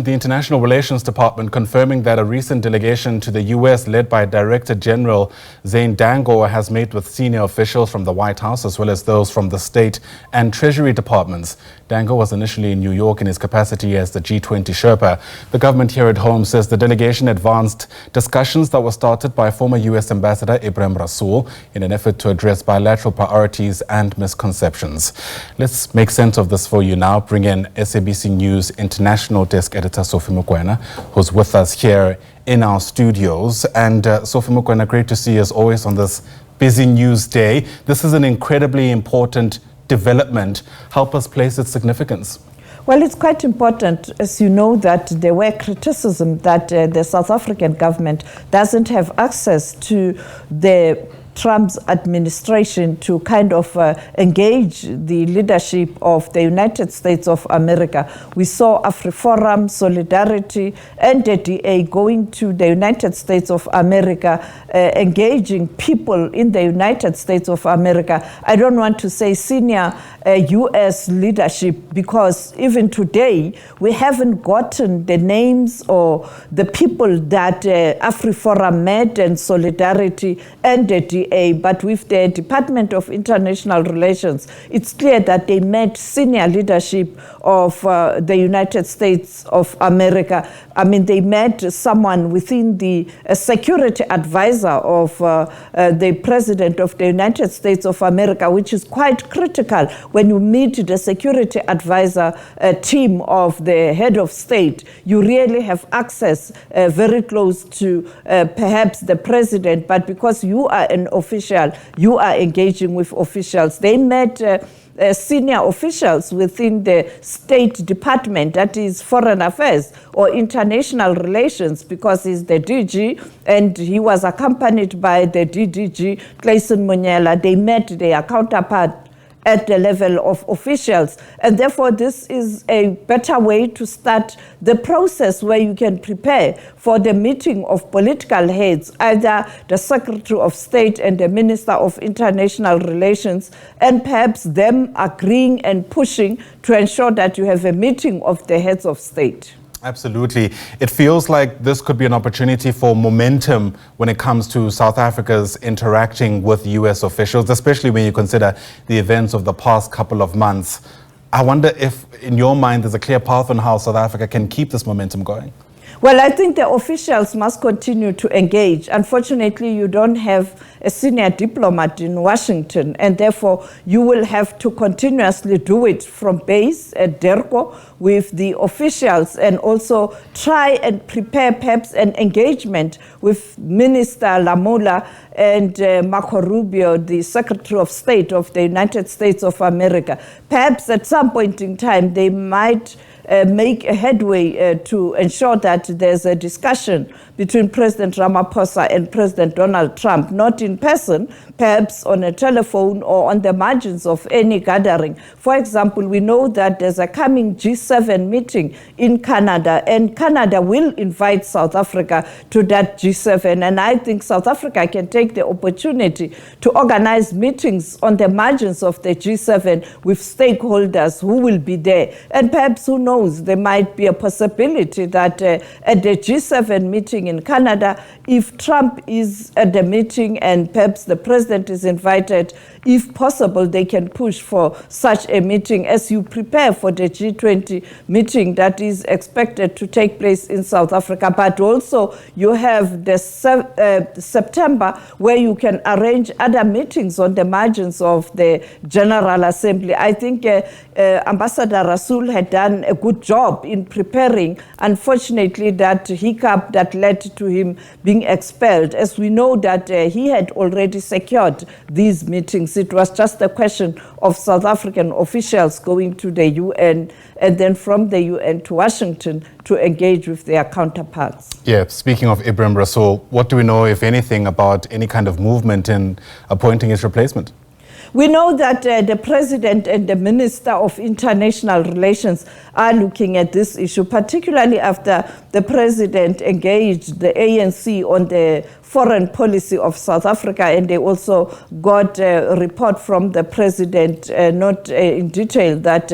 the International Relations Department confirming that a recent delegation to the U.S. led by Director General Zane Dangor has met with senior officials from the White House as well as those from the State and Treasury Departments. Dangor was initially in New York in his capacity as the G20 Sherpa. The government here at home says the delegation advanced discussions that were started by former U.S. Ambassador Ebrahim Rasool in an effort to address bilateral priorities and misconceptions. Let's make sense of this for you now. Bring in SABC News International Desk Editor Sophie Mokoena, who's with us here in our studios. And Sophie Mokoena, great to see you as always on this busy news day. This is an incredibly important development. Help us place its significance. Well, it's quite important, as you know, that there were criticism that the South African government doesn't have access to the Trump's administration to kind of engage the leadership of the United States of America. We saw AfriForum, Solidarity, and the DA going to the United States of America, engaging people in the United States of America. I don't want to say senior U.S. leadership, because even today we haven't gotten the names or the people that AfriForum met and Solidarity and the DA. But with the Department of International Relations, it's clear that they met senior leadership of the United States of America. I mean, they met someone within the security advisor of the President of the United States of America, which is quite critical when you meet the security advisor team of the head of state. You really have access very close to perhaps the president, but because you are an official, you are engaging with officials. They met senior officials within the State Department, that is Foreign Affairs or International Relations, because he's the DG and he was accompanied by the DDG, Clayson Monyela. They met their counterpart at the level of officials. And therefore, this is a better way to start the process where you can prepare for the meeting of political heads, either the Secretary of State and the Minister of International Relations, and perhaps them agreeing and pushing to ensure that you have a meeting of the heads of state. Absolutely. It feels like this could be an opportunity for momentum when it comes to South Africa's interacting with U.S. officials, especially when you consider the events of the past couple of months. I wonder if, in your mind, there's a clear path on how South Africa can keep this momentum going. Well, I think the officials must continue to engage. Unfortunately, you don't have a senior diplomat in Washington, and therefore you will have to continuously do it from base at DERCO with the officials, and also try and prepare perhaps an engagement with Minister Lamola and Marco Rubio, the Secretary of State of the United States of America. Perhaps at some point in time they might make a headway to ensure that there's a discussion between President Ramaphosa and President Donald Trump, not in person, perhaps on a telephone or on the margins of any gathering. For example, we know that there's a coming G7 meeting in Canada, and Canada will invite South Africa to that G7. And I think South Africa can take the opportunity to organize meetings on the margins of the G7 with stakeholders who will be there. And perhaps, who knows, there might be a possibility that at the G7 meeting in Canada, if Trump is at the meeting and perhaps the president is invited, if possible, they can push for such a meeting as you prepare for the G20 meeting that is expected to take place in South Africa. But also you have the September, where you can arrange other meetings on the margins of the General Assembly. I think Ambassador Rasool had done a good job in preparing. Unfortunately, that hiccup that led to him being expelled, as we know that he had already secured these meetings. It was just a question of South African officials going to the UN and then from the UN to Washington to engage with their counterparts. Yeah, speaking of Ebrahim Rasool, what do we know, if anything, about any kind of movement in appointing his replacement? We know that the President and the Minister of International Relations are looking at this issue, particularly after the President engaged the ANC on the foreign policy of South Africa, and they also got a report from the President, not in detail, that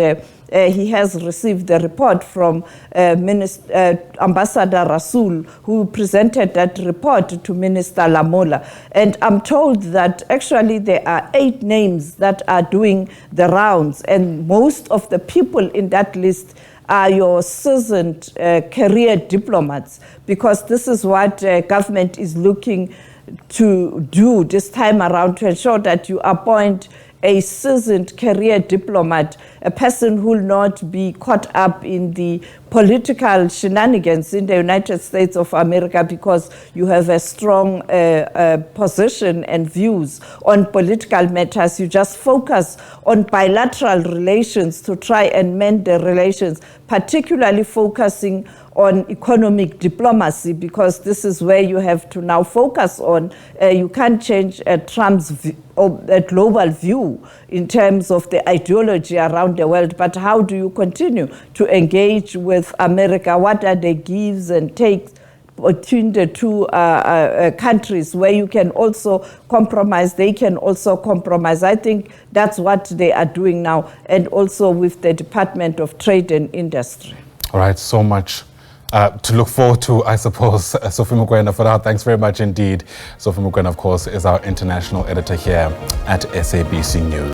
he has received the report from Ambassador Rasool, who presented that report to Minister Lamola. And I'm told that actually there are 8 names that are doing the rounds, and most of the people in that list are your seasoned career diplomats, because this is what government is looking to do this time around, to ensure that you appoint a seasoned career diplomat, a person who will not be caught up in the political shenanigans in the United States of America, because you have a strong position and views on political matters. You just focus on bilateral relations to try and mend the relations, particularly focusing on economic diplomacy, because this is where you have to now focus on. You can't change Trump's global view in terms of the ideology around the world, but how do you continue to engage with America? What are the gives and takes between the two countries, where you can also compromise, they can also compromise? I think that's what they are doing now, and also with the Department of Trade and Industry. All right, so much to look forward to, I suppose. Sophie Mokoena, for now, thanks very much indeed. Sophie Mokoena, of course, is our international editor here at SABC News.